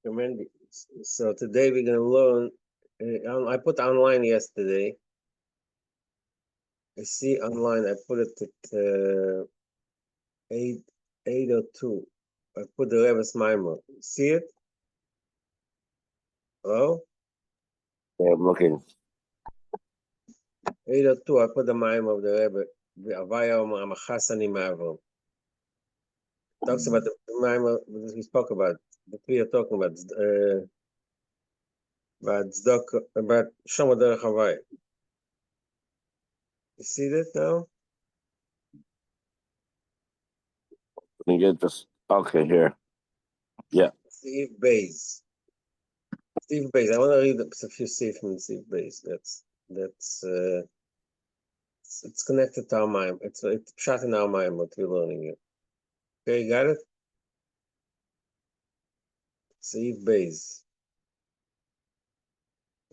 So today we're going to learn. I put online yesterday. I see online. I put it at 8:02. I put the Rebbe's Mimer. See it? Oh, Yeah, I'm looking. 8:02. I put the Mimer of the Rebbe. Avaya Amachasani Mavro. Talks about the Mimer we spoke about. The we are talking about Tzedakah, about Shoma Derech Havaya. You see that now? Let me get this. Okay, here. Yeah. Steve Bays. Steve Bays. I want to read a few Steve from Steve Bays. That's it's connected to our mind. It's shot in our mind what we're learning here. Okay, you got it? Steve Bays.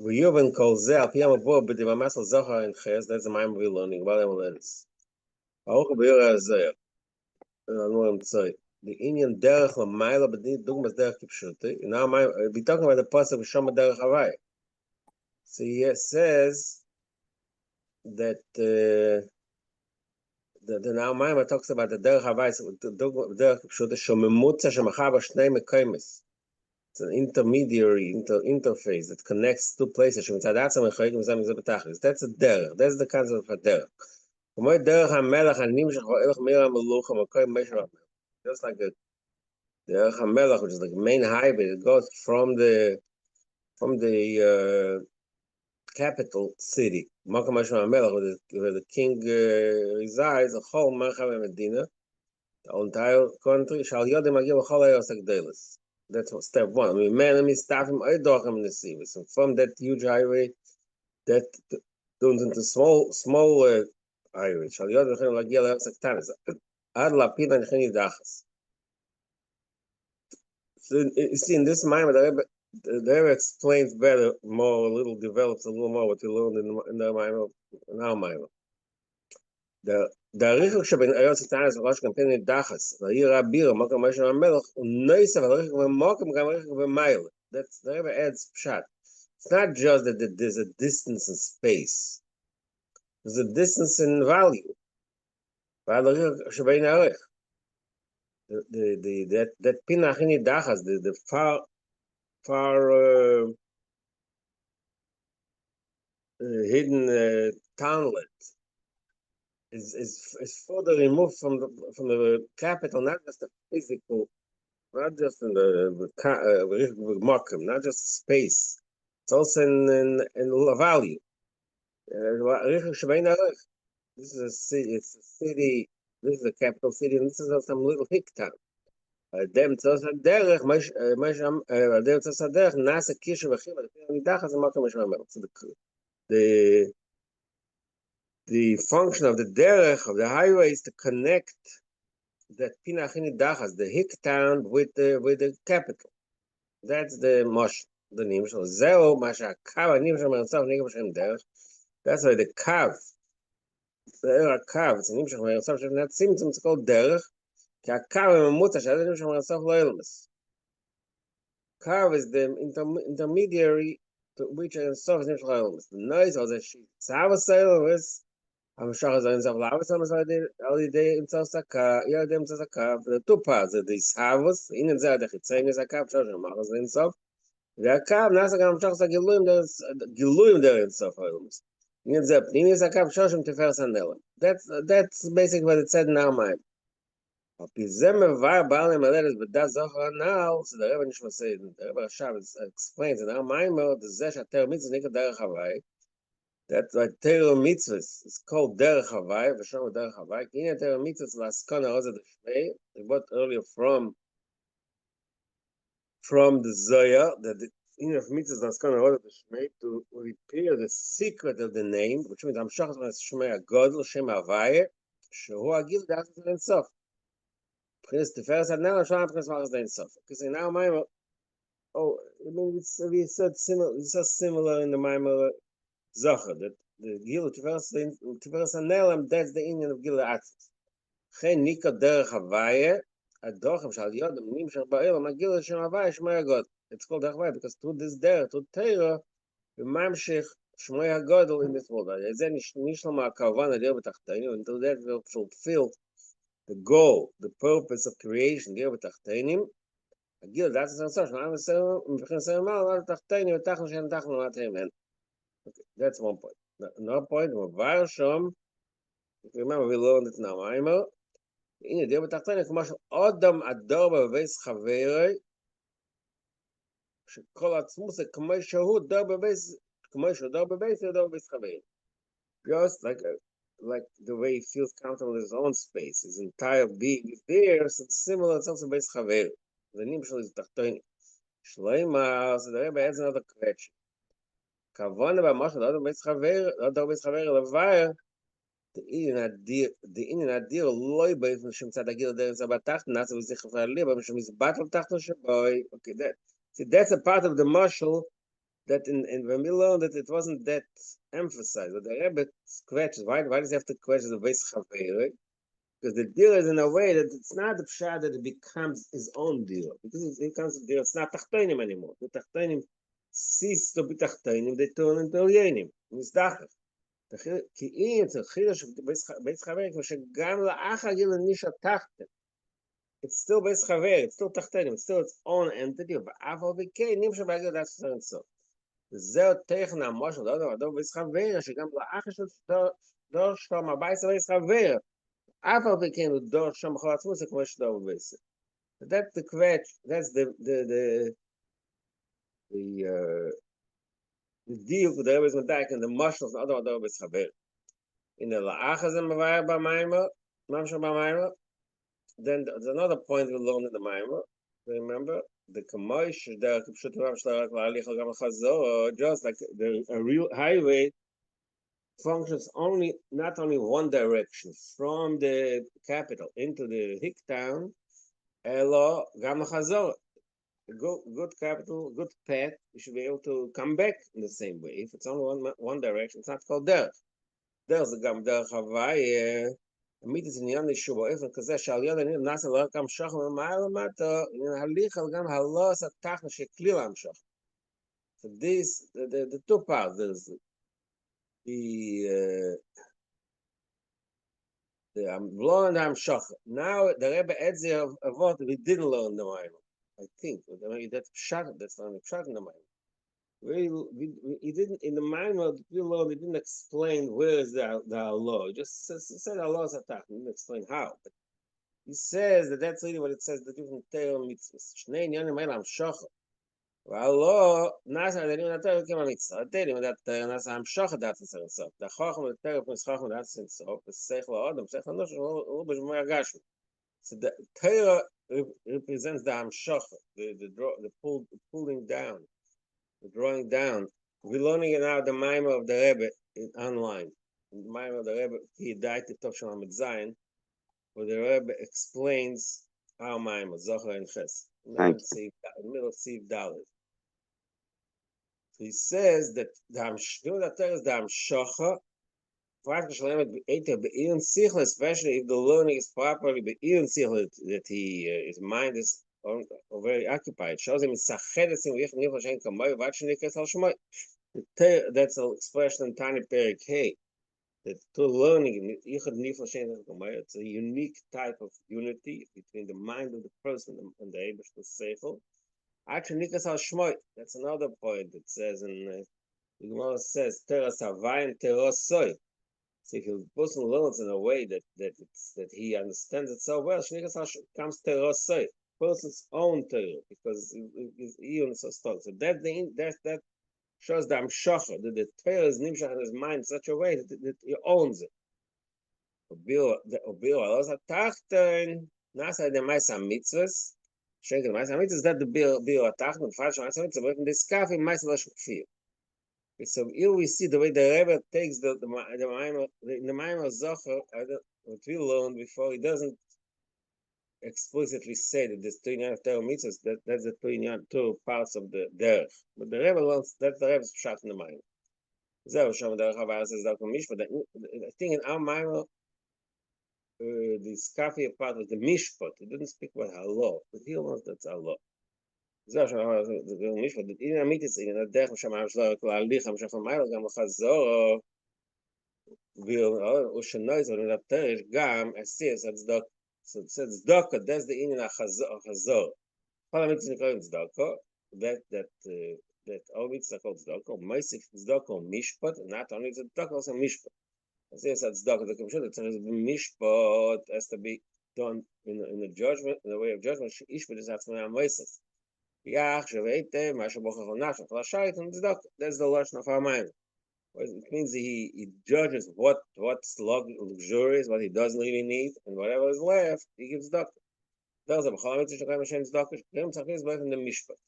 V'yuven kol zeh al piyam abo b'divamasal zohar and ches. That's the mind we're learning. What am I learning? Aruch b'yura azeh. The Indian derech l'mayla b'din dugmas derech kipshute. Now we're talking about the pasuk of Shoma derech Havai. So he says that the now Maimon talks about the derech havai, the derech pshuta shomemutza shemachaba shnei mekaymes. It's an intermediary interface that connects two places. That's a derech. That's the concept of a derech. Just like the derech hamelach, which is like the main highway, it goes from the capital city, where the king resides, the whole Medina, the entire country. That's what step one. I mean, man, in the sea. So from that huge highway, that turns into small highway. So you see, in this mind, the Rebbe explains better, more, a little, develops a little more what we learned in our mind. The הריחוק שבין ארץ הטענס וראש קמפיין דחס, לעיר הביר, מוקם משהו המלך, הוא נויסף על הריחוק ומוקם גם הריחוק ומייל. That's the Rebbe adds pshat. It's not just that there's a distance in space. There's a distance in value. ועל הריחוק שבין הערך. That pin achini dachas, the far hidden townlet is further removed from the capital, not just the physical, not just in the Mokum, not just space. It's also in value. This is a city. It's a city. This is a capital city, and this is some little hick town. Dem tzos derech, dem tzos derech, nasa kishu v'chiv, midach az makom mishmamel. So the function of the derech, of the highway, is to connect that pinachini dachas, the hick town, with the capital. That's the mosh, the nimshal. Zeo masha kav nimshal me'ansav nigam shem derech. That's why the kav, the kav, it's a nimshal me'ansav shem not simtzum. It's called derech. Kav is the intermediary to which a source is the noise of the sheet. Sava sailors, I'm sure as I love some holiday in Sosaka, Yadam Sosaka, the two parts of these havos, in the Zad, it's saying as a cap, Shosha Maras in Sof. The cap, Nasakam Shosha Gilum, there in Sof. In the Pnimis a cap, Shoshim to Fers and Ellen. That's basically what it said in our mind. Now, so the Rebbe Nishma says, the Rebbe Rashab explains in our mind, that like Torah mitzvahs is called derech havai, v'shom derech havai. In Torah mitzvahs, laskana roza d'shnei, we bought earlier from the Zoya, that the in of mitzvahs laskana roza d'shnei, to repair the secret of the name, which means Hamshachas Shmei HaGodel, Shem Havai, Shehu Agil D'Atzis Ein Sof. Because in our Maimah, I mean, we said similar in the Maimah Zohar, that the Gil Tiferes HaNelam, that's the Indian of Gil Atzis. Chen Nika Derech Havaya, Adochem Shal Yodem Nimshach Ba'elam, Agil Shem Havaya, Shmei HaGod. it's called Derech because through this Derech, through Torah, we mamshich Shmoi HaGodol in this world. זה נשלם הכוונה דיר בתחתינים, and through that we'll fulfill the goal, the purpose of creation, דיר בתחתינים. הגיל, that's the sensation. I'm saying, מבחינת סיימא, לא תחתינים, ותחנו שאין תחנו למטרים. Okay, that's one point. Another point, מבאר שם, if you remember, we learned it now, Maimer. הנה, דיר בתחתינים, כמו שאודם הדור בבייס חברי, שכל עצמו זה כמו שהוא דור בבייס, כמו שהוא דור בבייס, דור בבייס חברי. Just like the way he feels comfortable in his own space, his entire being is there, so it's similar, it's also base chaver. The name shall is tachtoin. Shleima, so the Rebbe adds another question. Kavana ba mashal, other base chaver, levar, the Indian idea, loy by from Shem Tzadagil, there is a batach, not so with Zichafar Liba, but Shem is battle tachton shaboy. Okay, that's a part of the mashal that in when we learned that it wasn't that emphasized. But the Rebbe scratches, why does he have to question the base chaver? Because the deal is in a way that it's not the pshad that it becomes his own deal. Because it becomes a deal, it's not tachtoinim anymore. The tachtoinim cease to be tachtoinim, they turn into elyonim. Mizdachar. כי אם אצל חידוש בית חבר, כמו שגם לאח הגיל לנישה תחתן. It's still בית חבר, it's still תחתינים, it's still its own entity, ואף על פי כן, נמשך בהגיל דעת ספר אינסוף. וזהו טכן המושל, דור בית חבר, שגם לאח יש דור שלום, הבית בית חבר. אף על פי כן הוא דור שם בכל עצמו, זה כמו שדור בבית. That's the question, that's the deal with the Rebbe's Medaik and the muscles and other Rebbe's Chaber. In the La'achazim Mavayah B'Mayimah, Mamshah B'Mayimah, then there's another point we learned in the Mayimah. Remember, the Kamoish, the Kipshut Rav Shtarak La'alich Al-Gam Chazor, just like a real highway functions not only one direction, from the capital into the hick town, Elo Gam Chazor. A good capital, good path, you should be able to come back in the same way. If it's only one direction, it's not called derech. Derech זה גם דרך הוואי, תמיד זה עניין אישו באופן כזה שעליון אני נעשה לא רק המשוך ומעל למטה, הליך על גם הלוס התחנה שכלי להמשוך. So this, the two parts, there's the law and the המשוך. Now the Rebbe adds here a word we didn't learn the Mayimah. I think that's pshat. That's not pshat in the mind. He didn't in the mind of the law. He didn't explain where is the law. He just said Allah is attack. He didn't explain how. But he says that's really what it says. The different Torah mitzvahs. Shnei inyanim elam shocha. Allah nasa the different Torah came a mitzvah. Tell him that nasa am shocha that's the same. The chacham the Torah from chacham that's the same. The seichel adam seichel nosh lo b'shmei agashim. So the Torah represents the hamshach, the pulling down, the drawing down. We're learning now the Maimah of the Rebbe online. The Maimah of the Rebbe, he died to Tov Shalom Zion, where the Rebbe explains our Maimah, Zohar and Ches, in the middle of Siv Dalet. So he says that the Torah is the hamshacha, especially if the learning is properly that his mind is very occupied. Shows him that's an expression in Tani Perik Hey. That to learning it's a unique type of unity between the mind of the person and the Eibush Seichel. Actually, that's another point. It says in the Gemara says Teras Havai and Teras Soy. So if a person learns in a way that he understands it so well, Shnikas comes to Rosai, person's own Torah, because his Eon is so strong. So that shows the Amshacha, that the Torah is Nimshach in his mind in such a way that he owns it. Obir Allah Tachten, Nasa the Maisa Mitzvahs, Shenkel Maisa Mitzvahs, that the Bir Tachten, Fashion Maisa Mitzvahs, but in this Kafi, Maisa Lashukfir. So here we see the way the Rebbe takes the Maimah Zohar, what we learned before. He doesn't explicitly say that there's two of Torah mitzvahs. That's the two parts of the derech. But the Rebbe learns that's the Rebbe's pshat in the Maimah. I think in our Maimah, the Skafi part was the mishpat. He didn't speak about halal, but he learns that's halal. זהו, זה משפט, הנה המיתיס, הנה הדרך משמיים שלו, להליך המשך המיילו, גם לחזור, ושנוי זה לנתר, יש גם, אסיס, הצדוקה, that's the עניין החזור. כל המיתיס נקראים צדוקה, that all mitzvahs are called tzedakah. Ma'aseh tzedakah mishpat, not only tzedakah, also mishpat. As yes, tzedakah the commission. It says mishpat has to be done in the judgment, in the way of judgment. Ishpat is after ma'aseh. Yach sheveite ma'aseh bochach nafsh flashayit and tzedakah. That's the lashon of our mind. It means he judges what's luxurious, what he doesn't really need, and whatever is left, he gives tzedakah. There's a b'chol mitzvah shekayim Hashem tzedakah. Shekayim tzedakah is both in the mishpat.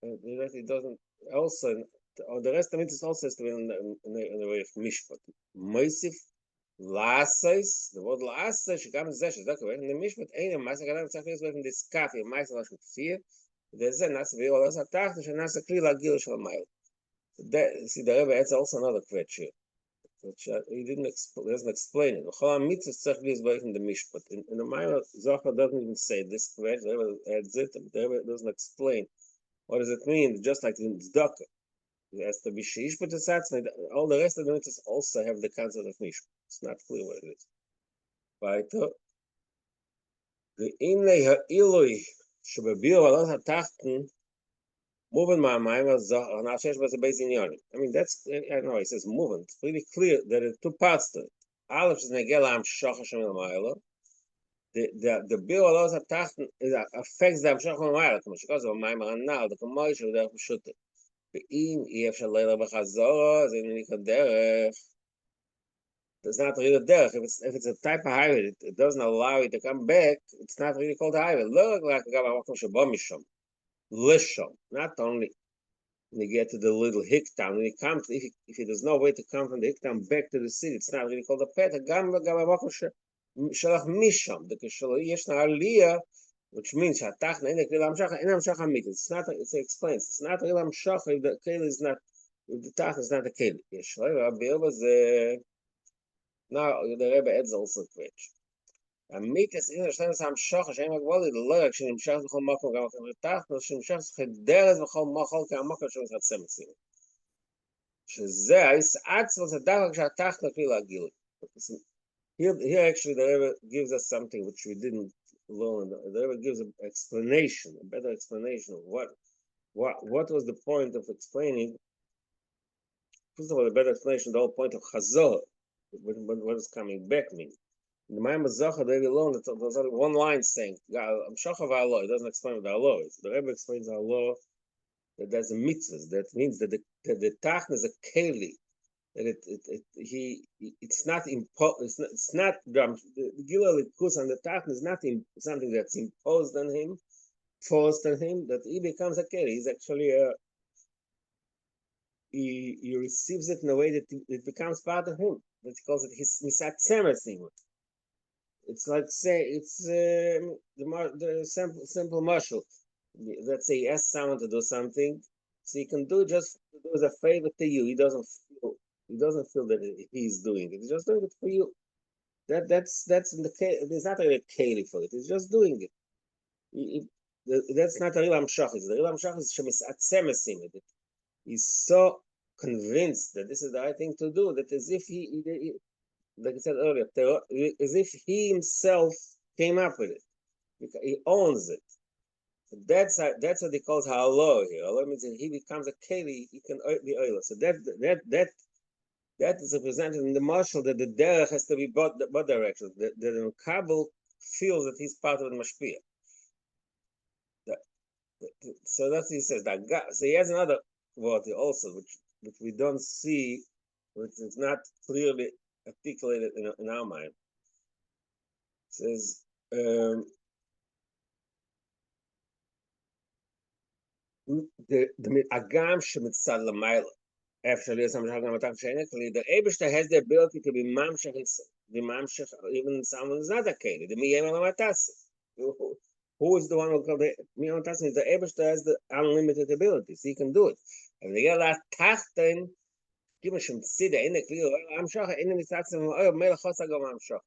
It doesn't also, the rest of it is also in the way of mishpat. Moisif lasais, the word lasais, shekam zesh, is that in the mishpat, ein ma'aseh gadam tzach is in this kafi, ma'aseh lash kfir, there's a nasa v'yol olas hatach, there's a nasa kli lagil shel ma'il. See, the Rebbe adds also another question, which he doesn't explain it. V'chol ha'mitzvah tzach is in the mishpat. In the Ma'il, Zohar doesn't even say this question, the Rebbe adds it, but the Rebbe doesn't explain. What does it mean? Just like in tzedakah, it has to be sheish, but all the rest of the mitzvahs also have the concept of mishpat. It's not clear what it is. Weiter. The inlei ha'ilui shebebir alot hatachten moving my mind was a basic union. I mean, that's, I don't know, it says moving. It's pretty clear that there are two parts to it. Aleph is negel am shocha shem el the bill allows hatachten affects the amshach ma'ala, because of my manal, the kamoish of the pshutim. Be'im ef shel leila b'chazora, then you can derech. It's not really a derech. If it's a type of highway, it doesn't allow it to come back. It's not really called a highway. Look like the gamakom shabam misham, lisham. Not only when you get to the little hick town, when you come, if there's no way to come from the hick town back to the city, it's not really called a pet. Gamakom shalach misham. The kishalo yeshna aliyah. Which means hatachna in the kli lamshacha in amshacha mit. It's not. It explains. It's not real amshacha if the keli is not. If the tach is not a keli. Yes, Rabbi was now the Rebbe adds also question. Amit is in the shlemus amshacha sheim agvoli the loyal sheim amshach b'chol makom gam akom tach no sheim amshach chederes b'chol makom ki amakom sheim chatzem etzim. Shezeh is atzvos adavak shatachna kli lagil. Here actually the Rebbe gives us something which we didn't learn. The Rebbe gives an explanation, a better explanation of what was the point of explaining. First of all, a better explanation, the whole point of Chazor, what is coming back mean. In the Ma'amar Zohar, the Rebbe learned that there's only one line saying, Amshacha v'Allah. It doesn't explain what the Allah is. The Rebbe explains the Allah that there's a mitzvah. That means that the Tachna is a keli. That it's not the Gila Likus and the Tachna is not something that's imposed on him, forced on him, that he becomes a keli. He's actually he receives it in a way that it becomes part of him. That he calls it his misatzemer thing. It's like it's the simple marshal. Let's say he asks someone to do something, so he can do just to do as a favor to you. He doesn't feel that he's doing it. He's just doing it for you. That's in the case. There's not really a keli for it. He's just doing it. That's not a real amshach. The real amshach is shemisatzemesim. He's so convinced that this is the right thing to do that as if he like I said earlier, as if he himself came up with it. He owns it. That's what they call ha'alo here. Allah means that he becomes a keli, he can be oil. So that is represented in the marshal that the derech has to be both directions. That the Kabul feels that he's part of the mashpia. So that's what he says. So he has another word also, which we don't see, which is not clearly articulated in our mind. It says the agam shemitzad lamayla. Actually, the Eibishter has the ability to be mamshach, even someone who's not a keli. The miyem alamatasi. Who is the one who called the miyem alamatasi? The Eibishter has the unlimited abilities. He can do it. And the yellow tachten, give him some tzida in the kli amshach in the mitzad oil melachos agam amshach.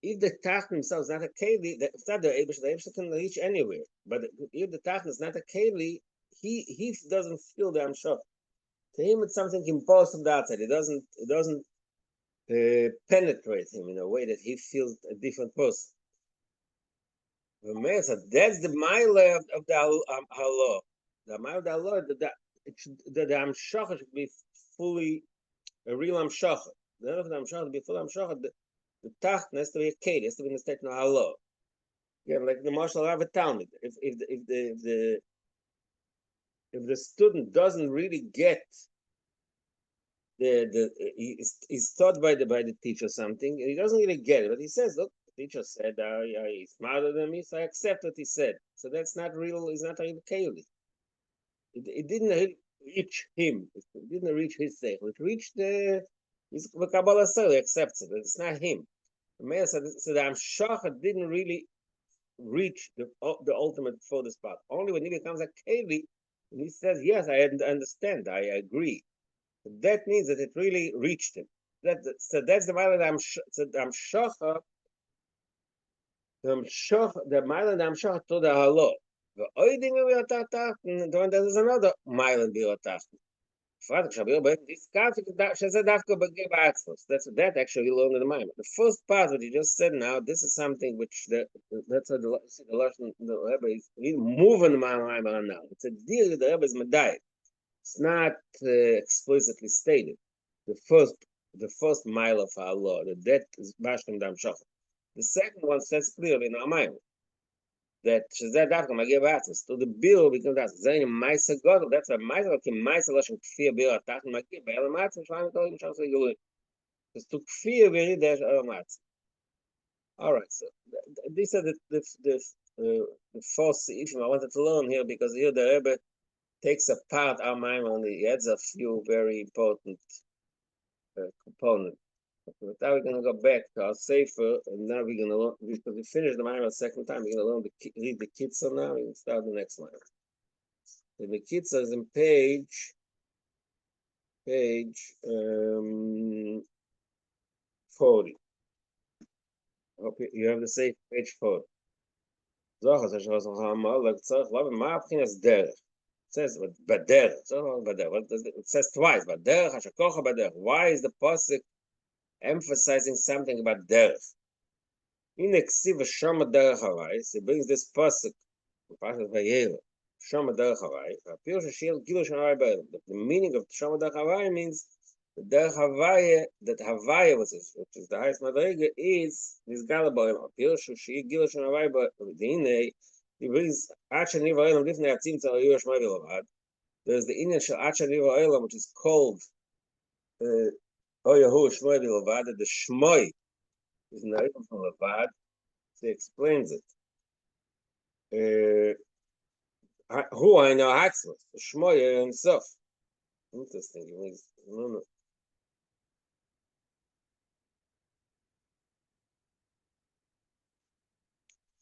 if the Tachton himself is not a Keli, it's not the Eibush can reach anywhere. But if the Tachton is not a Keli, he doesn't feel the Amshach. To him, it's something imposed from the outside. It doesn't penetrate him in a way that he feels a different person. So that's the mile of the halal. The mile of the halal, the Amshach should be fully a real Amshach. The Amshach to be full Amshach, the Tacht has to be a Keli, has to be in the state of halal. Again, like the martial Rav Talmud, if the student doesn't really get he's taught by the teacher something, and he doesn't really get it, but he says, look, the teacher said he's smarter than me, so I accept what he said. So that's not real, it's not real Keli. It didn't reach him, it didn't reach his sake, it reached the Kabbalah Sel, he accepts it, but it's not him. So the Amshach didn't really reach the ultimate for the spot. Only when he becomes a Keli, and he says, yes, I understand, I agree. That means that it really reached him. So that's the mile that I'm shocha. The mile that I'm shocha to the halal. The oiding of the there's another mile in the otach. That actually learned in the mind. The first part what you just said now, this is something which that's what the Rebbe is moving the mind now. It's a deal that the Rebbe is medayik. It's not explicitly stated. The first mile of our law, that is Bashkim Dam Shachar. The second one says clearly in our mind that Shazad Dafka Magir Batzis to the bill because that's Zayn Maisa God. That's a Maisa like Maisa Lashon Kfir Bir Atach Magir Be'el Matzim Shlam Tolim Shachar Yulin. Because to Kfir Biri Desh El Matzim. All right, so these are the first issue I wanted to learn here because here the Rebbe takes apart our mind only. He adds a few very important components. But now we're going to go back to our Sefer, and now we're going to learn, because we finished the Ma'amar a second time, we're going to read the Kitzur now, we're going to start the next Ma'amar. The Kitzur is in page 40. I hope you have the Sefer, page 40. It says, Bader. It says twice, Bader, Hashakocha Bader. Why is the Pasuk emphasizing something about derech? In Eksiva Shama Derech Harai, he brings this pasuk, Pasuk Vayela, Shama Derech Harai. The meaning of Shama Derech Harai means the Derech Havaya, that Havaya which is the highest Madrega, is Galaboim. Apir Shi Gilush Harai, but he brings Acha Niva Olam Lifnei Atzim Tzal Yush Mavilovad. There's the Inyan Shel Acha Niva Olam, which is called Yahu Shmoy Bilovad, the Shmoy is not even from Levad, so he explains it. Who I know Hatzmas, the Shmoy himself. Interesting, it means, no.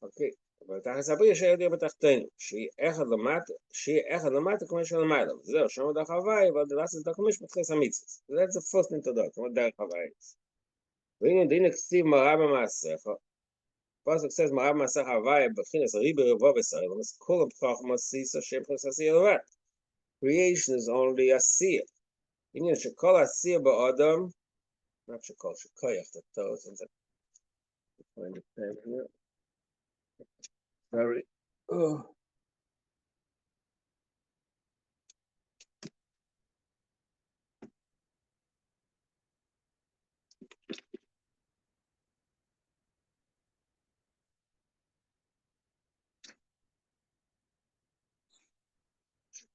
Okay, אבל תחת הבריא שיודע בתחתנו, שהיא אחד למטה כמו שלמעלה. זהו, שם דרך הוואי, אבל דרס את דקומש מתחס המצווס. That's the first introduction, כמו דרך הוואי. והנה דין הכתיב מראה במעשיך. פסוק says מראה במעשיך הוואי, בחינס ריבי רבו וסריב, אז כל הבחוכמה סיסה שם חינס עשייה לבד. Creation is only עשייה. עניין שכל עשייה באדם, רק שכל שכויח את הטעות, find the pen here. Sorry.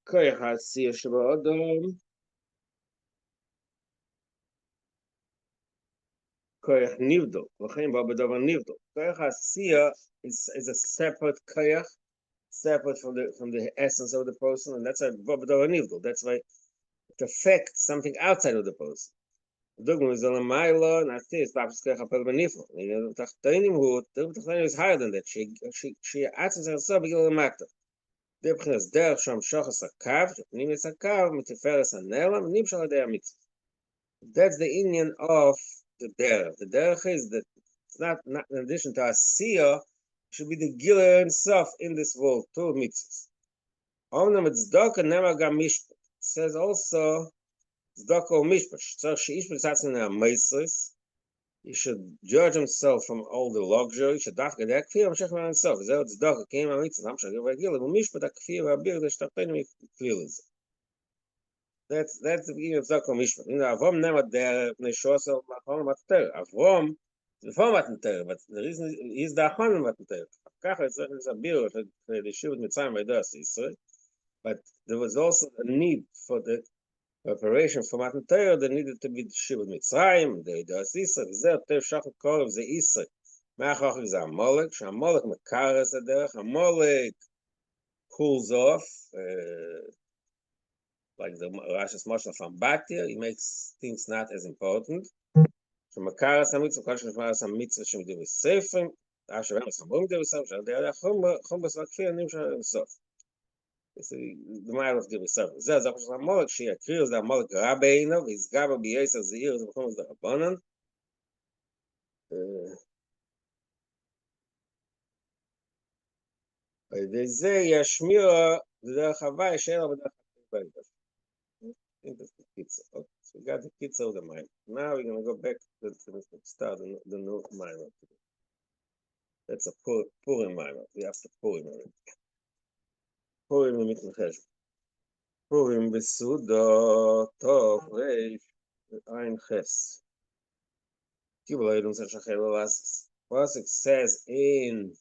Koyach Asiya Shabbat Koyach Nivdo. L'chein ba b'davar Nivdo. Koyach Asiya is a separate koyach, separate from the essence of the person, and that's a ba b'davar Nivdo. That's why it affects something outside of the person. Dogma is on a mile, and I think it's perhaps koyach apel b'nifo. The Tachtonim is higher than that. She answers herself b'gil l'makta. Debchines derech sham shachas hakav, nimis hakav mitiferes hanelam, nimshal adei hamitzvah. That's the Indian of the derech. The derech is that It's not in addition to a seer, should be the giler himself in this world, two mitzvahs. Omnam tzedakah never gam mishpat. Says also tzedakah or mishpat. So sheish b'tzatzin ha-meisris. He should judge himself from all the luxury. He should dafka the kfir himself on himself. Zeh tzedakah came a mitzvah. Ham shagir v'giler v'mishpat ha-kfir v'abir d'shtapenu v'kfir. That's the beginning of tzedakah mishpat. Avrom never there neshos of machon matter. Avrom before Matan Torah, but the reason is the Achon Matan Torah. Kacha it's a biur for the shiur mitzvah by das Israel, but there was also a need for the preparation for Matan Torah. There needed to be the shiur mitzvah, the das Israel. Zeh tev shachar kol of the Israel. Ma'achach is a molek. Shamolek mekares aderech. A molek cools off, like the Rashi's Moshe from Batir. He makes things not as important. שמקרס המצווה, כל שמקרס המצווה שמדיר בספר, אשר הם סמורים דיר בספר, שעל דיר חומבס והכפיר נמשך לסוף. זה מה הלך דיר בספר. זה הזכר של המולק, שיקריר, זה המולק רע בעינו, ויסגע בו בייס הזעיר, זה בחומבס דרבנן. ועל זה ישמיר בדרך הוואי, שאלה בדרך הוואי. I think that's the pizza. Okay, so we got the pizza of the mind. Now we're gonna go back to start the new mind. That's a Purim mind. We have to Purim already. Purim mitnachesh. Purim besudo tov reish ein ches. Kibul edum shachel lasis. What it says in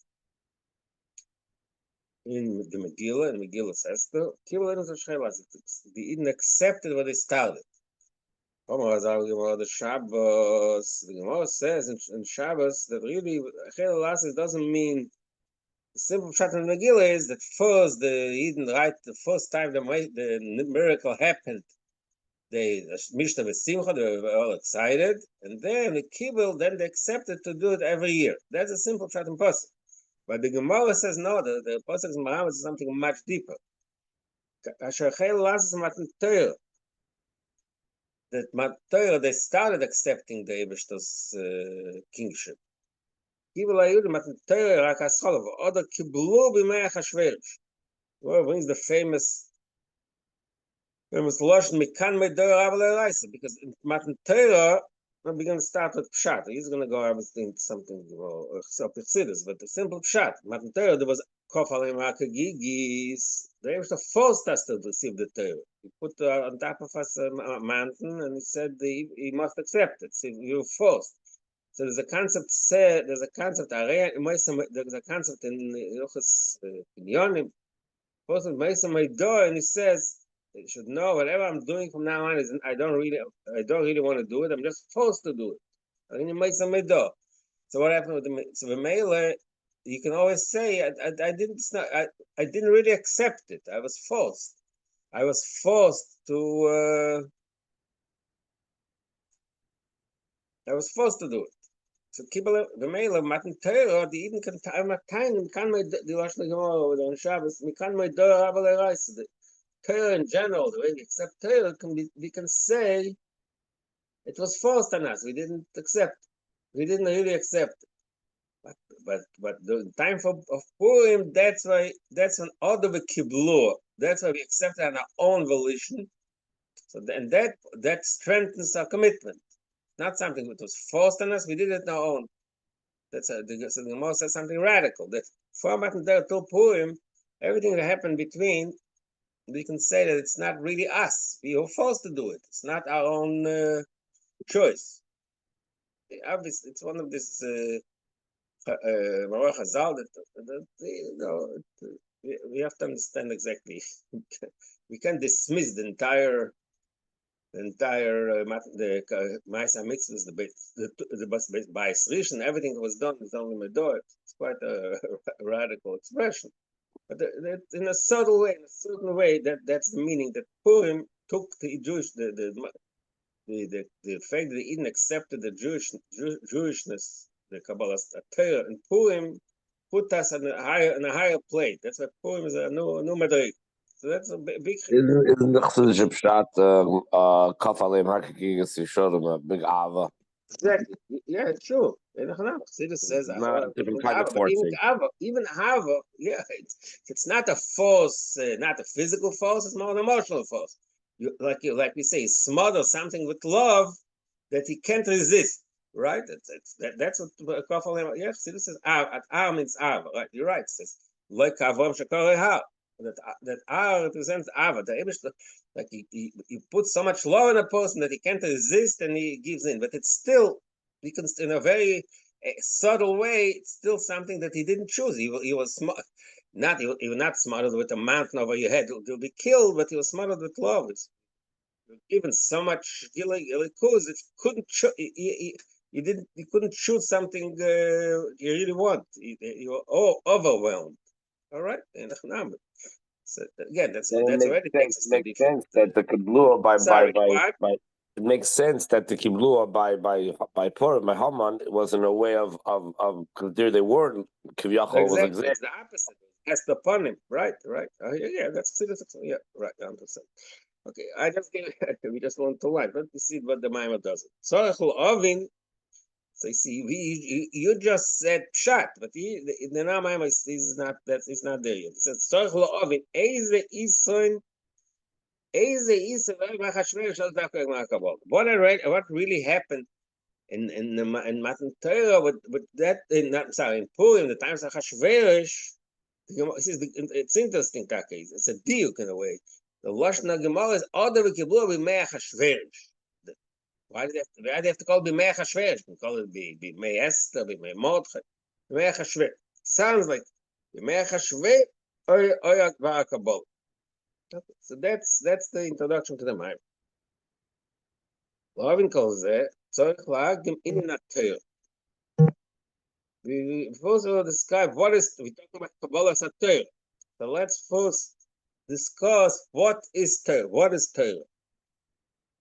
the Megillah, in Megillah Esther, Kibul edum shachel lasis. The Eden accepted what they started. The Shabbos, the Gemara says in Shabbos that really Chel Lasis doesn't mean the simple pshat in Megillah is that first the Eden right the first time the miracle happened, they Mishta v'Simcha, they were all excited, and then the Kibbutz, then they accepted to do it every year. That's a simple pshat in Pasuk. But the Gemara says no, the Pasuk in Muhammad is something much deeper. Asher Chel Lasis Matan Torah. That Torah, they started accepting the Eibishter's kingship. Whoever brings the famous Lashon Mikan Meidor Aval Eraisa, because in Matan Torah, I'm going to start with Pshat. He's going to go everything something self-excidus, but the simple Pshat. Matan Torah, there was Kofalim Hakagigis. The Eibishter forced us to receive the Torah. He put on top of us a mountain, and he said he must accept it. So you're forced. So there's a concept in Yochas Pinyonim, person Meisa Meidor, and he says you should know whatever I'm doing from now on is I don't really want to do it. I'm just forced to do it. Meisa Meidor. So what happened with the Mele? You can always say I didn't really accept it. I was forced. I was forced to do it. So Kibbutz the Mele Matan Torah the Eden can time the Lashon Gemara on Shabbos Mikan Meidor Aval Eraisa. The Torah in general, the way we accept Torah, we can say it was forced on us. We didn't accept. We didn't really accept it. But the time of Purim, that's an order of kiblur. That's why we accept it on our own volition. So that strengthens our commitment. Not something that was forced on us. We did it on our own. So the Gemara says something radical. That from Matan Torah till Purim, everything that happened between, we can say that it's not really us. We were forced to do it. It's not our own choice. Obviously, it's one of this. Maror Chazal, we have to understand exactly. We can't dismiss the entire Ma'aseh Mitzvahs, the Bais Rishon, everything that was done is only Medor. It's quite a radical expression, but in a subtle way, that's the meaning that Purim took the Jewish the fact that Eden accepted the Jewishness. The Kabbalah Torah and Purim put us on a higher plate. That's why Purim is a new Madrid. So that's a big. Isn't the Chassidische Pshat Kafalim Hakikigis Yishorim a big Ava? Exactly. Yeah, true. Chassidus says Not a different kind of Ava, but forcing. even Ava, yeah, it's not a force, not a physical force. It's more an emotional force. Like we say, smother something with love that he can't resist. Right? That's what Kafal. Yeah, Chassidus says Av means Ava. Right? You're right. It says like Avam Shakar Ha. That Av represents Ava. The Ebrish, like you put so much love in a person that he can't resist and he gives in, but it's still, you can, in a very subtle way, it's still something that he didn't choose. He was smart, he was not smothered with a mountain over your head to be killed, but he was smothered with love. It's given so much cause it couldn't you didn't, you couldn't choose something you really want. You were all overwhelmed. All right. So again, Then it that's makes already sense. takes us It to makes different. sense that the Kiblua Sorry, what? it makes sense that the Kiblua by Purim, by Haman, was in a way of because there they were Kivyachol was Exactly, exempt. it's the opposite. Cast upon him, right, right. Yeah, that's yeah, right, 100%. Okay, I just gave we just want to write, but you see what the Maimon does. Tzorechul Ovin. So you see, you just said pshat, but the Maimon is not, that is not there yet. It says Tzorechul Ovin. What really happened in Matan Torah with that, in not sorry, in Purim, the times of Hashverosh. It's interesting, Taka. It's a diuk in a way. The Lashon Gemara is Oda v'Kiblu b'Mei Hashverosh. Why do they have to call it b'Mei Hashverosh? We call it b'Mei Esther, b'Mei Mordechai, b'Mei Hashverosh. Sounds like b'Mei Hashverosh or Kabbalah. So that's the introduction to the Ma'ariv. Loving calls it tzorich la'agim in Torah. We first will describe what is, we talk about Kabbalah Torah. So let's first discuss what is Torah. What is Torah?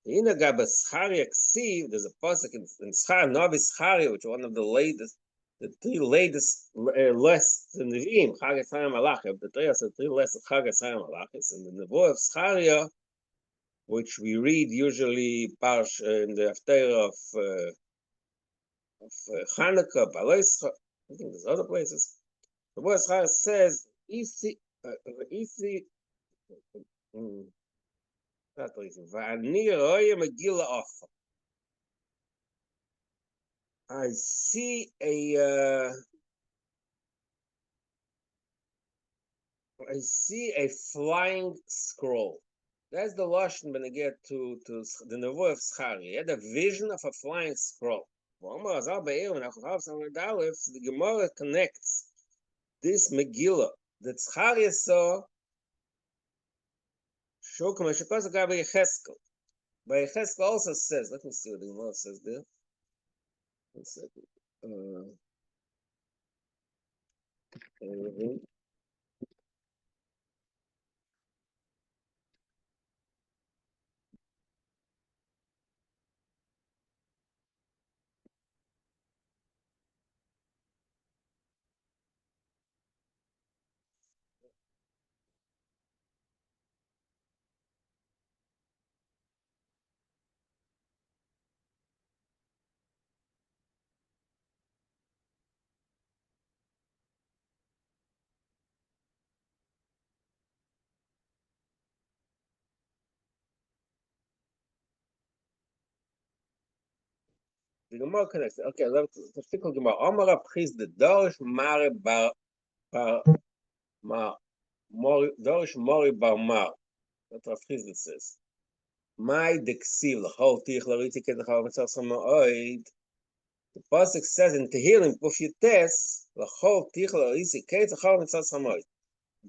In the Gabaschari Ksiv, there's a pasuk in Schar Novi Schari, which is one of the latest, the three latest lists in the Nevi'im, Chag Esrayim Malachim. The Torah says three lists of Chag Esrayim Malachim, and the Nevuah of Scharia, which we read usually in the Haftarah of Hanukkah, Baloischa. I think there's other places. The Nevuah of Scharia says, "Isi, not easy. Va'ani roya Megillah Ofa." I see a flying scroll. That's the lashon when I get to the Nevuah of Schari. He had a vision of a flying scroll. The Gemara connects this Megillah that Schari saw. By Yecheskel also says, let me see what the Gemara says there. 1 second. The Gemara connects. Okay, let's stick with Gemara. Omar Apchiz the Dorish Mari Bar Dorish Mori Bar Mar. That's what Apchiz says. My Deksiv L'Chol Tich Lariti Ket L'Chol Mitzvah Oid. The pasuk says in Tehillim Pufyutes L'Chol Tich Lariti Ket L'Chol Mitzvah Oid.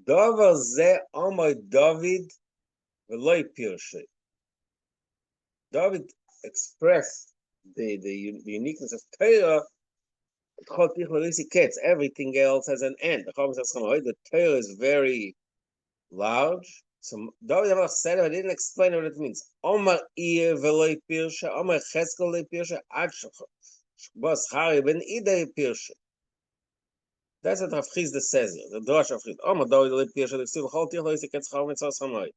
Dover Ze Omar David V'Loi Pirshe. David expressed the uniqueness of Torah. Everything else has an end. The Torah is very large. So David said it, I didn't explain what it means. Omar Ir veloy pirsha, Omar cheskel le pirsha, ad bas hari ben idei pirsha. That's what Rav Chizda says here. The Drash of Chizda. Omar David le pirsha, the still whole tich lo yisiketz chal mitzvah samoy.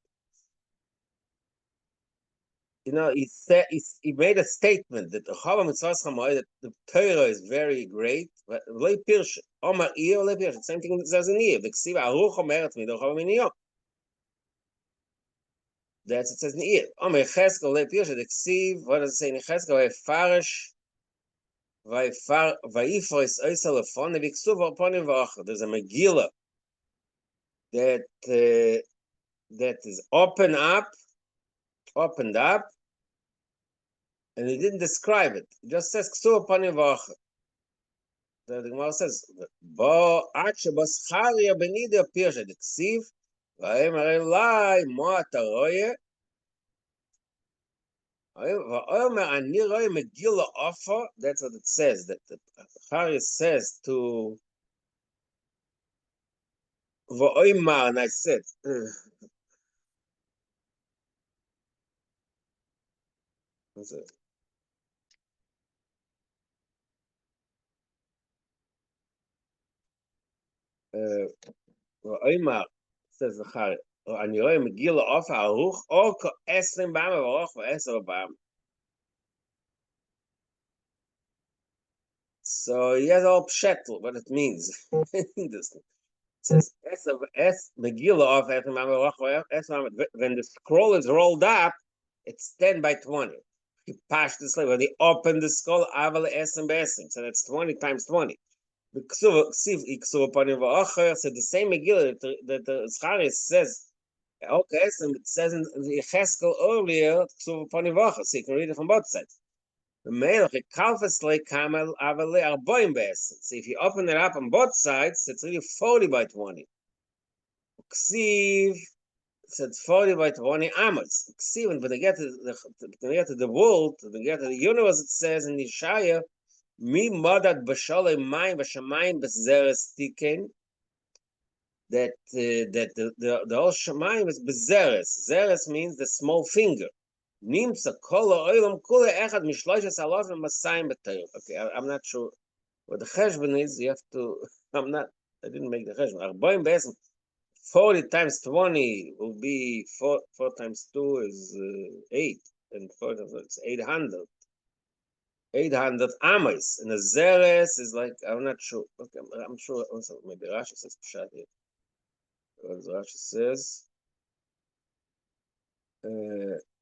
he made a statement that the Torah is very great, but same thing that says in Eve. That's it says in Eve. What does it say in Cheskel? There's a Megillah that is opened up, and he didn't describe it. He just says Ksuv Panim V'Acher. The Gemara says, "Bo Ache Bascharia Benida Pirsha Diksiv, Va'emer Elai Mo Ata Roye, Va'omer Ani Roye Megillah Offer." That's what it says. That Charia says to Va'omer, and I said. What's it? Va'omer says the Charia. אני רואה מגיל לעוף ערוך או כ-20 פעם וארוך ו10 פעם. So he has all pshetl, what it means. It says Megillah of when the scroll is rolled up, it's 10 by 20. He passed this way when he opened the scroll, aval esem be'esem. So that's 20 times 20. So the same Megillah that the Zachariah says. Okay, so it says in the Cheskel earlier, so you can read it from both sides. So if you open it up on both sides, it's really 40 by 20. Ksiv, it's 40 by 20 amos. Ksiv, when they get to the world, when they get to the universe, it says in Yeshaya, Mi modat b'sholei mayim v'shamayim b'zeres tiken. That the whole Shemayim is bezeres. Zeres means the small finger. Nimsa kol ha'olam kule echad mishloishes alofim masayim b'tayim. Okay, I'm not sure what the cheshbon is. You have to. I didn't make the cheshbon. Arboim be'esem 40 times 20 will be 4 times 2 is 8, and 4 times 2 is 800. 800 amos, and the zeres is like, I'm not sure. Okay, I'm sure. Also, maybe Rashi says pshat here. Rashi says,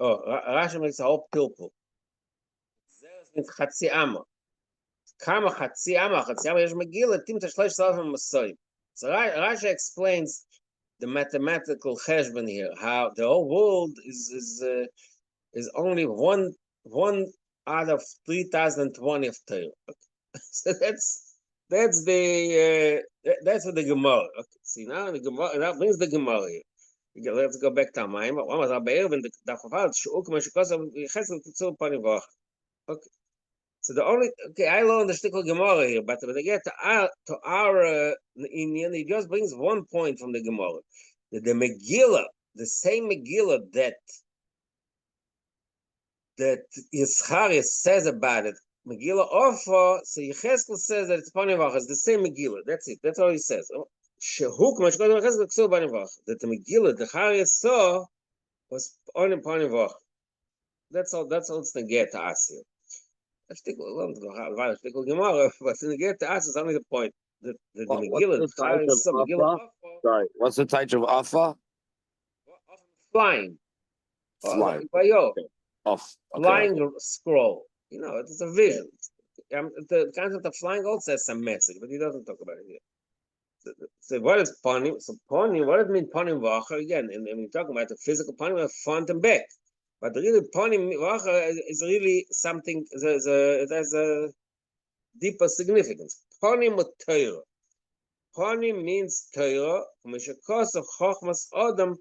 Rashi makes a whole pilpul. Zeres means chatzi amma. Kama chatzi amma yesh megillah timta shleish salafim masoyim. So Rashi explains the mathematical cheshbon here, how the whole world is only one out of 3020 of Torah. Okay. So that's what the Gemara. Okay. See, now the Gemara, that brings the Gemara here. Let's go back to Amayim. One was Abayir when the Dafafal Shuuk Meshikosav Chesed Tzur Panivach. Okay. So I learned the shtickle Gemara here, but when they get to our Indian, he just brings 1 point from the Gemara. The Megillah, the same Megillah that Yitzchariah says about it, Megillah Orfa, so Yecheskel says that it's Panivach, it's the same Megillah. That's it. That's all he says. That the Megillah, the Chariah saw, was on Panivach. That's all it's to get to us here. But to get to us is only the point. That the Megillah, the Chariah saw, Megillah Orfa. Sorry, what's the title of Afa? Flying. Flying. Off. Okay. Flying scroll. It's a vision. The concept of flying also has some message, but he doesn't talk about it here. So what is panim? So panim, what does it mean panim vacher? Again, and when you talk about the physical panim, front and back. But the really panim vacher is really something. It has a deeper significance. Panim Torah. Panim means Torah. Mishakos of chochmas adam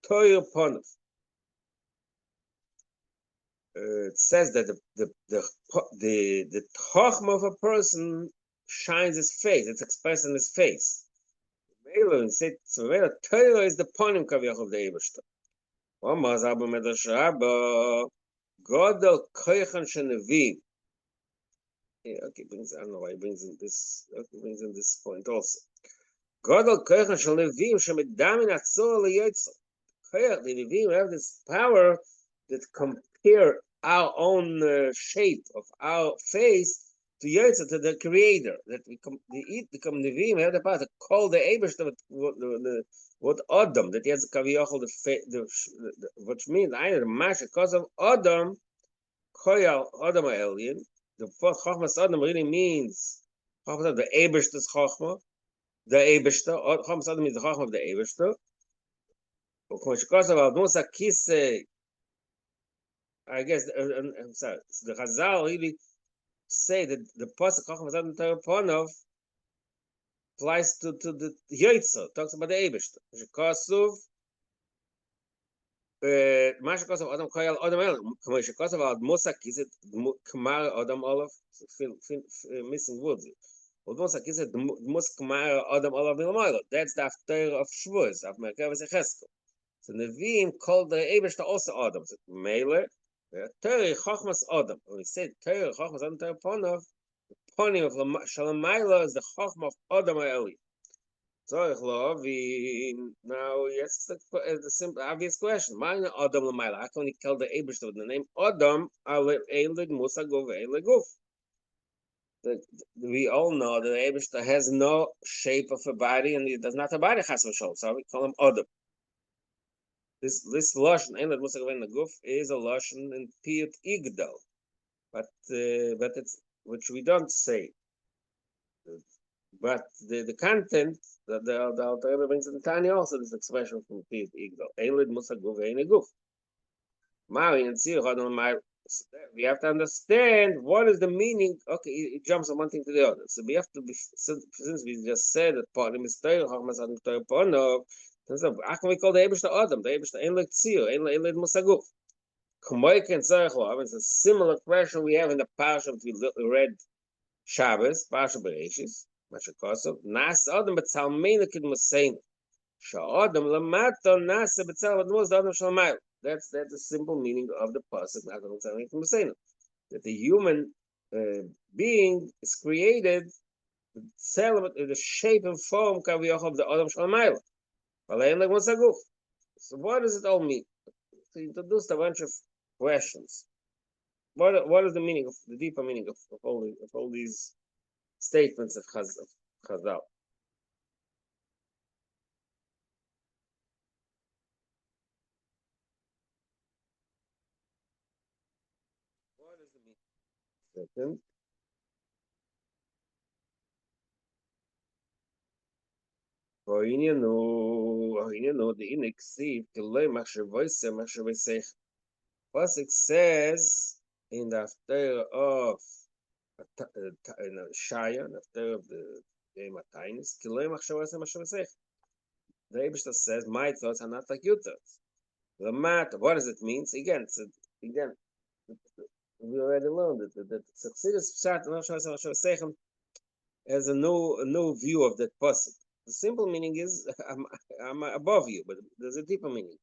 Torah panim. It says that the chochma of a person shines his face. It's expressed in his face. Torah is the panim kaviyach of the Eibishter. Godel koichan shenevim. Okay, I don't know why he brings in this. He brings in this point also. Godel koichan shenevim shemedamin atzor leyotzer. The Levim have this power that compare our own shape of our face to Yotze, to the Creator, that we become Nevi'im, we have the power to call the Eibishter what Adam, that he has Kaviyachol, which means I the Masha, because of Adam, Koyal Adam Alien, the Chochmas Adam really means Chochmas the Eibishter's Chochma, the Eibishter, Chochmas Adam means the Chochma of the Eibishter. Because of Musa Kise, I guess, I'm sorry, the Chazal really say that the pasuk Chochmas Adam Teraponov applies to the Yotze, talks about the Eibishter. Shekasuv, Mashakasuv Adam Koyal Adam El, Shekasuv Ad Musa Kiset Kamar Adam Olav, missing words. Musa Kiset Mus Kamar Adam Olav Milamayla. That's the after of Shavuos, of Merkavas Echeskel. So Nevi'im called the Eibishter also Adam. So Mele, Terei Chochmas Adam. When we say Terei Chochmas Adam Teraponov, Ponim of Shalamayla is the Chochma of Adam Eli. So now yes, the simple obvious question. Mine Adam Lamayla. How can we call the Eibishter with the name Adam? Elid Musa Gov Eleguf. We all know that the Eibishter has no shape of a body and he does not have a body chas v'shol. So we call him Adam. This lashon Elid Musa Gov Eleguf is a lashon in Piyut Igdal, but it's which we don't say. But the content that the Alter Rebbe brings in the Tanya also this expression from Piyut Igdal. Elid Musa Gov Eleguf. Mari and Tzir Hadon Mari. We have to understand what is the meaning. Okay, it jumps from one thing to the other. So we have to be, since we just said that Porim is Torah, Chochmas Adam Torah Ponov. How can we call the Eibishter Adam? The Eibishter Ein Lek Tzir, Ein Lek Musaguf. Kamoik and Tzarech Lo. It's a similar question we have in the parsha we read Shabbos, parsha Bereshis, Mashakosov. Nas Adam B'Tzalmeinu Kid Museinu. Sha'adam Lamato Nasa B'Tzal Admos Adam Shalmayl. That's the simple meaning of the pasuk. That the human being is created the shape and form of the Adam Shalmayl. So what does it all mean? So he introduced a bunch of questions. What is the meaning of the deeper meaning of all these statements of Chazal? What is the meaning? Second. The inexiv kelei machshavoseh machshavosech. Pasuk says in the after of Shaya, after of the Matainis, kelei machshavoseh machshavosech. The Eibishter says, "My thoughts are not like your thoughts." The matter. What does it mean? Again, we already learned it. That success pshat machshavosech has a new view of that pasuk. The simple meaning is I'm above you, but there's a deeper meaning.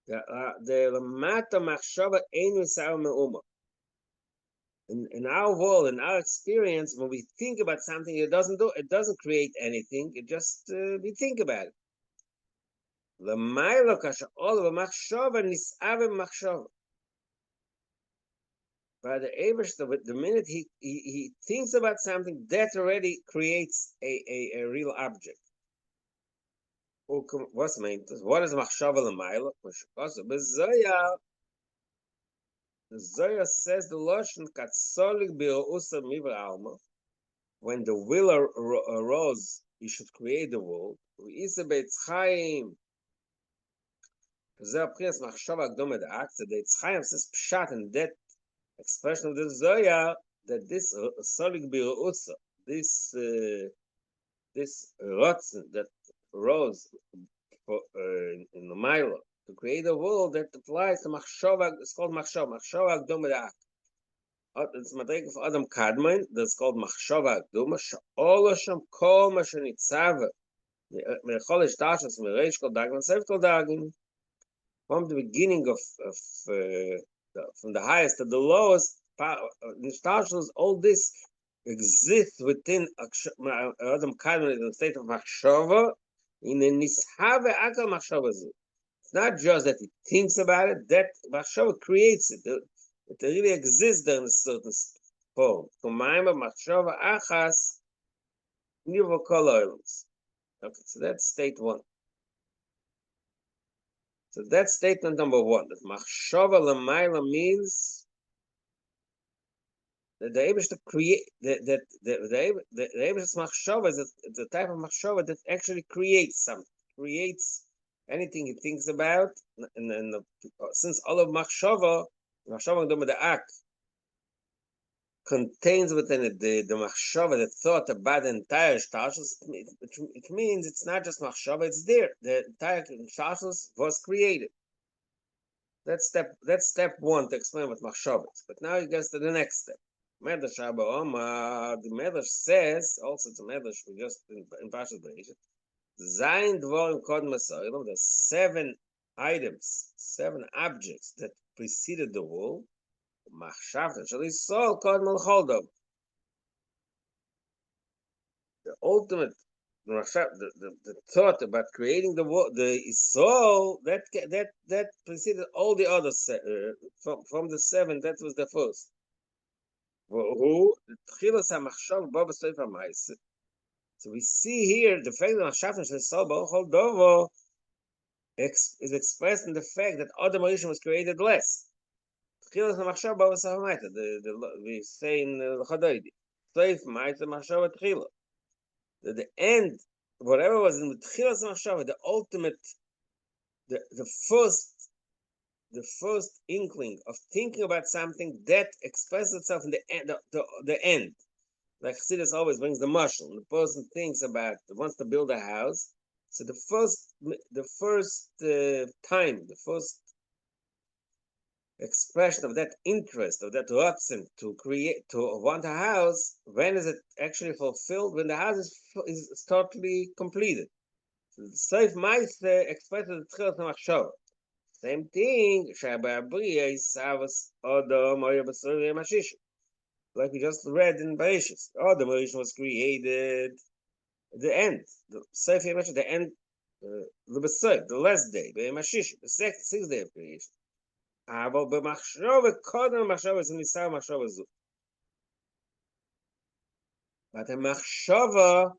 The mata machshava ein misar me'uma. In our world, in our experience, when we think about something, it doesn't create anything. It just we think about it. The ma'ilo kasha all of machshava nisave machshava. But the Eibishter, the minute he thinks about something, that already creates a real object. What's meant? What is machshava l'mayla? The Zoya says the lashon katzolik bi'usa mivar alma. When the will arose, he should create the world. Isa beitz chaim. Zeh prias machshava gdom ed akta. The Chaim says pshat in that expression of the Zoya that this solik bi'usa, this rotzen that rose in the Milo to create a world that applies to machshava. It's called machshava. Machshava agdom ed it's madreg of Adam Kadmon. That's called machshava agdoma. She'ol Hashem kol ma shenitzava mecholish tashas mereish kol dagin sev kol dagin. From the beginning of from the highest to the lowest, all this exists within Adam Kadmon in the state of machshava. In the nishave akal machshava. It's not just that he thinks about it; that machshava creates it. It really exists there in a certain form. Okay, so that's state one. So that's statement number one. That machshava l'mayla means that the Eibush to create the Eibush's machshava is the type of machshava that actually creates something, creates anything he thinks about, and since all of machshava the act contains within it the machshava, the thought about the entire shtalshus, it means it's not just machshava; it's there. The entire shtalshus was created. That's step one to explain what machshava is. But now he gets to the next step. Medrash Abba Omar, the Medrash says, also it's a Medrash we just in Parshas Bereishit, Zayin Dvorim Kod Masoilom, the 7 items, 7 objects that preceded the world, Machshavta Shali Sol Kod Malcholdom. The ultimate, the thought about creating the world, the soul, that preceded all the others from the 7. That was the first. Who? So we see here the fact that Machshavta Shel Sol Baruch Dovo is expressed in the fact that Adam Rishon was created less. We say in L'Chadoidi, the end, whatever was in the Tchilas Machshava, the ultimate, the first inkling of thinking about something that expresses itself in the end, the end. Like Chassidus always brings the mashal. The person thinks about, wants to build a house. So the first time, the first expression of that interest, of that ratzon to want a house, when is it actually fulfilled? When the house is totally completed. So the Seif Ma'ase expresses the Tchilas Machshava. Same thing. Like we just read in Bereshit. The Bereshit was created at the end. The Sefer mentioned the end, the last day, the 6th day of creation. But the machshava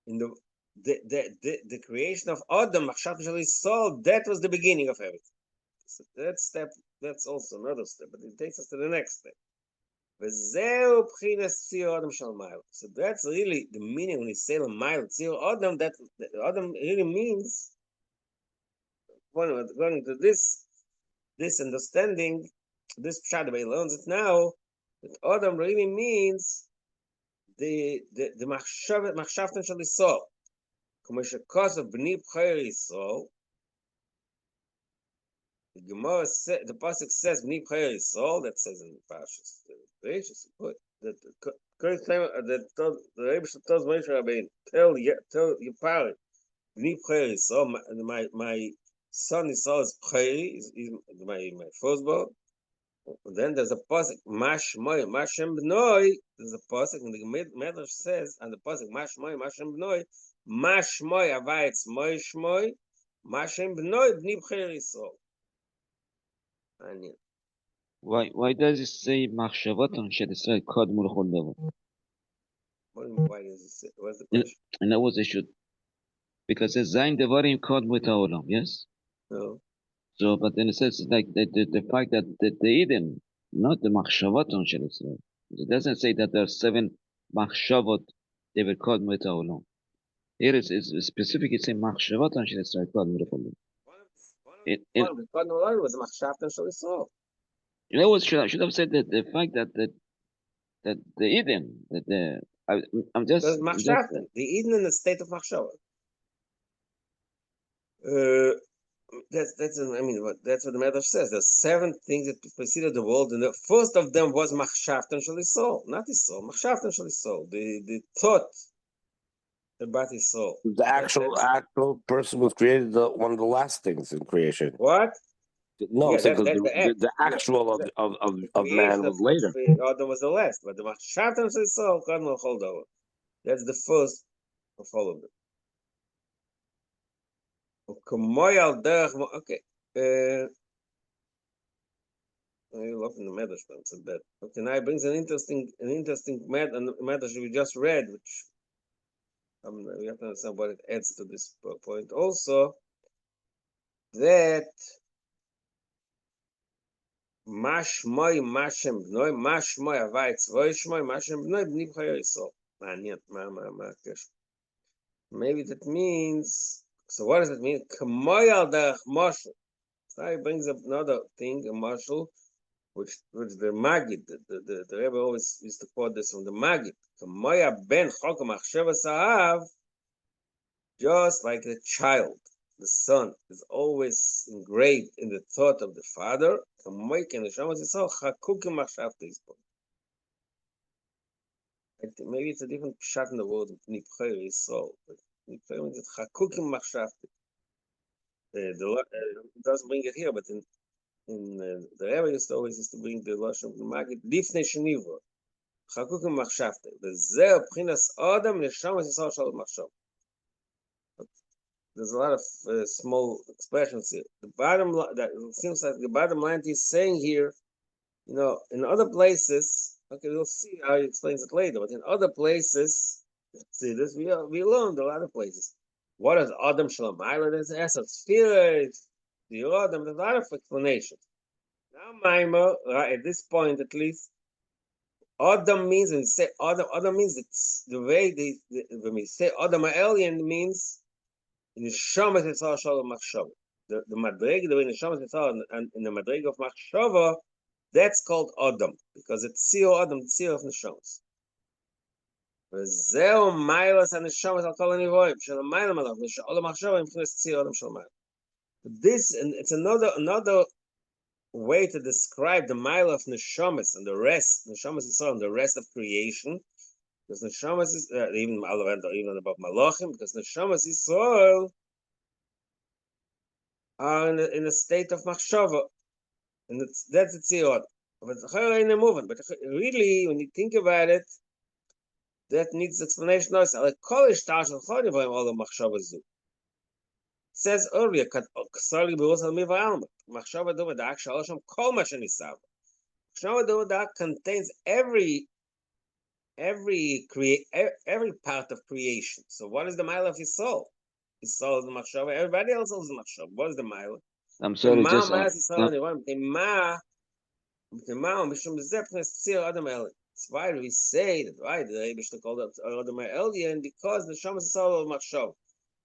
in the creation of Adam, that was the beginning of everything. So that's also another step, but it takes us to the next step. So that's really the meaning when you say L'mayla Tzir Adam. That Adam really means, according to this understanding, this pshat that learns it now, that Adam really means the machshavta shel Yisrael. Because of b'nei b'chayir Yisrael, the Gemara says, the pasuk says b'nei b'chayir Yisrael. That says in Parshas Bereishit that the Rebbe tells Moshe Rabbeinu, tell Yipari b'nei b'chayir Yisrael, my son Yisrael is b'chayri, is my firstborn. And then there's a pasuk mashmoy mashem b'noi. There's a pasuk, and the Medrash says, and the pasuk mashmoy mashem b'noi, mashmoy avayitz moy shmoy, mashem b'noi b'nei b'chayir Yisrael. Why does it say machshavaton shel Israel kod mul chol davar? Why does it say? What's the question? In other words, they should, because it says zayin devarim kod mut haolam. Yes. No. So, but then it says like the fact that the Eden, not the machshavaton shel Israel. It doesn't say that there are 7 machshavot they were called mut haolam. Here is specifically saying machshavaton shel Israel kod mul chol davar. One of the Kadmon was machshavta shel Yisrael. In other words, should have said that the fact that the Eden, I'm just machshavta, the Eden in the state of machshava. That's I mean that's what the Medrash says. There's 7 things that preceded the world, and the first of them was machshavta shel Yisrael, not Yisrael, machshavta shel Yisrael, the thought about Yisrael. The actual person was created one of the last things in creation. What? No, yeah, because the actual of man was later. Adam was the last, but the machshavta shel Yisrael Kadmon chol davar. That's the first of all of them. Okay. I love in the Medrash said that. Okay, now it brings an interesting Medrash we just read, which we have to understand what it adds to this point. Also, that Mashmoy Mashem Bnoi Mashmoy Avai Tzvoi Shmoy Mashem Bnoi Bni B'chayei Yisrael. מעניין, מה הקשר? Maybe that means, so what does it mean? K'moy al derech Moshe. So he brings up another thing, a marshal, which the Maggid, the Rebbe always used to quote this from the Maggid. K'moy ben chok machsheva sahav, just like the child, the son, is always engraved in the thought of the father. K'moy ken neshamas yisrael chakukim machshavta. Maybe it's a different pshat in the word Nipchei Yisrael. Nipchei means chakukim machshavta. It doesn't bring it here, but in the Rebbe used to bring the lashon of the Maggid lifnei shenivra chakukim machshavta. V'zeh b'chinas adam neshamas yisrael shalom machshav. There's a lot of small expressions here. The bottom line, that it seems like the bottom line he's saying here, in other places. Okay, we'll see how he explains it later. But in other places, see this, we learned a lot of places. What is Adam Shalom Island? There's Esed Spirit, the Adam. There's a lot of explanations. Now, Maimah, right, at this point at least, Adam means, when you say Adam means it's the way when we say Adam alien means in the Shomet Yitzhak Shalom Machshava. The Madreg, the way in the Shomet Yitzhak and in the Madreg of Machshava, that's called Adam, because it's Tzio Adam, Tzio of Neshamas. V'zeu Mailas and Neshamas al kol hanivoim, shel Mailam alav, Olam Machshava, Mchines Tzio Adam shel Mailam. This, and it's another way to describe the Maila of Neshamas and the rest, Neshamas Yisrael and the rest of creation, because Neshamas is, even above Malachim, because Neshamas Yisrael are in a state of Machshava. And that's the tziyot. But really, when you think about it, that needs explanation also. It says earlier, contains every part of creation. So what is the mile of his soul? His soul is the machshava. Everybody else is the machshava. What is the mile? I'm sorry, just That's why we say that, right? The Rebbe called it Adam Elyon because the Shamas is all of Machshav.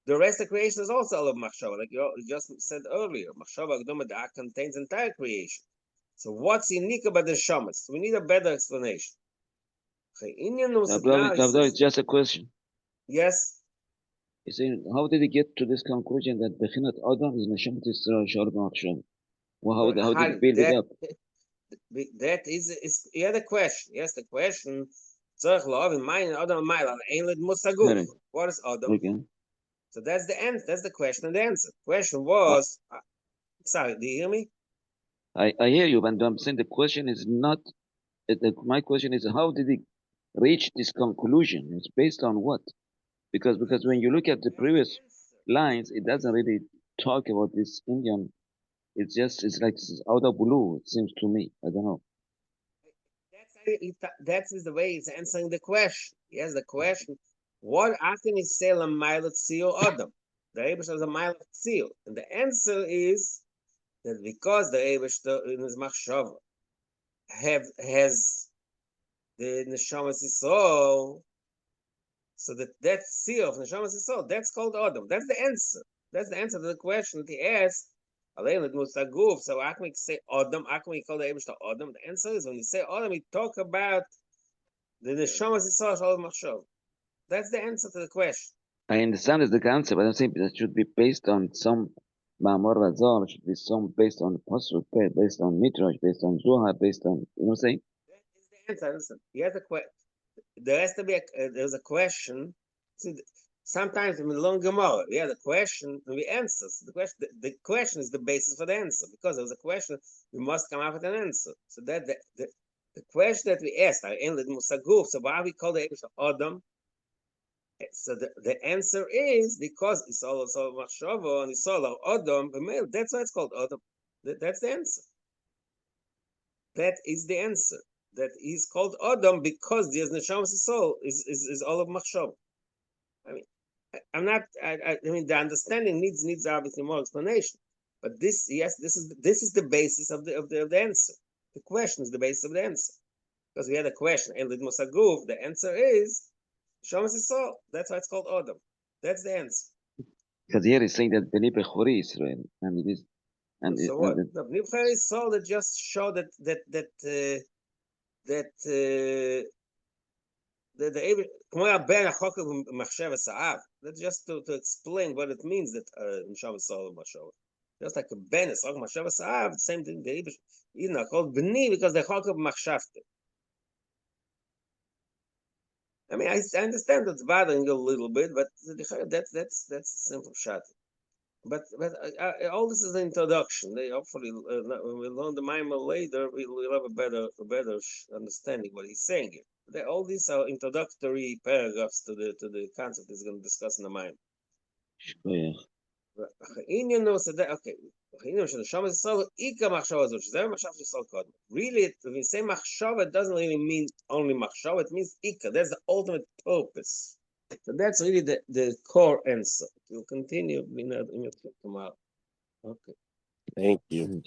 The rest of creation is also all of Machshav, like you just said earlier. Machshav Agdoma contains entire creation. So what's unique about the Shamas? We need a better explanation. It's just a question. Yes. He's saying, how did he get to this conclusion that Bechinat Adam is Neshamat Yisrael Shalom Machshav? Well, how did he build it up? That is the question. Yes, the question. What is Adam? Okay. So that's the answer. That's the question and the answer. The question was, sorry, do you hear me? I hear you, but I'm saying the question is not. My question is, how did he reach this conclusion? It's based on what? Because when you look at the previous lines, it doesn't really talk about this Indian. It's like it's out of blue. It seems to me. I don't know. That is the way he's answering the question. Yes, the question. What can he say Lamaila Tzio Adam? The Eibush has a mile Tzio, and the answer is that because the Eibush in his Machshava has the Neshamas Yisrael, so that Tzio of Neshamas Yisrael, that's called Adam. That's the answer. That's the answer to the question that he asked. So how can we say Adam? How can we call the Eibush to Adam? The answer is when you say Adam, we talk about the Neshamas Yisrael Shalom Machshava. That's the answer to the question. I understand it's the answer, but I'm saying that should be based on some Ma'amor Razal, should be some based on Pasuk, based on Midrash, based on Zohar, based on, you know what I'm saying? That is the answer. Listen, you have there has to be there's a question. See, sometimes in the long Gemara, we have the question and we answer. So the question is the basis for the answer. Because there's a question, we must come up with an answer. So that the question that we asked, so why we call the Eibush Adam? So the answer is because it's all Machshava and it's all Adam. That's why it's called Adam. That's the answer. That is the answer. That he's called Adam because the Neshamas soul is all of Machshav. I mean, I'm not. I mean, the understanding needs obviously more explanation. But this is the basis of the answer. The question is the basis of the answer. Because we had a question, and Musaguf, the answer is Neshamas soul. That's why it's called Adam. That's the answer. Because here he's saying that Bnei Bechori Israel, and it is, and So what? The Bnei soul that just show that the that's just to explain what it means that Neshama Soul of Mashava. Just like a Ben is like Mashava Sa'av, the same thing. The Ibn are called B'ni because they're Chok of Machshavte. I mean, I understand that's bothering you a little bit, but that's a simple shot. But all this is an introduction. They hopefully when we learn the Maimon later, we'll have a better understanding what he's saying here. All these are introductory paragraphs to the concept he's going to discuss in the Maimon. Really, when we say machshava, it doesn't really mean only machshava. It means ika. That's the ultimate purpose. So that's really the core answer. We'll continue in your tomorrow. Okay. Thank you.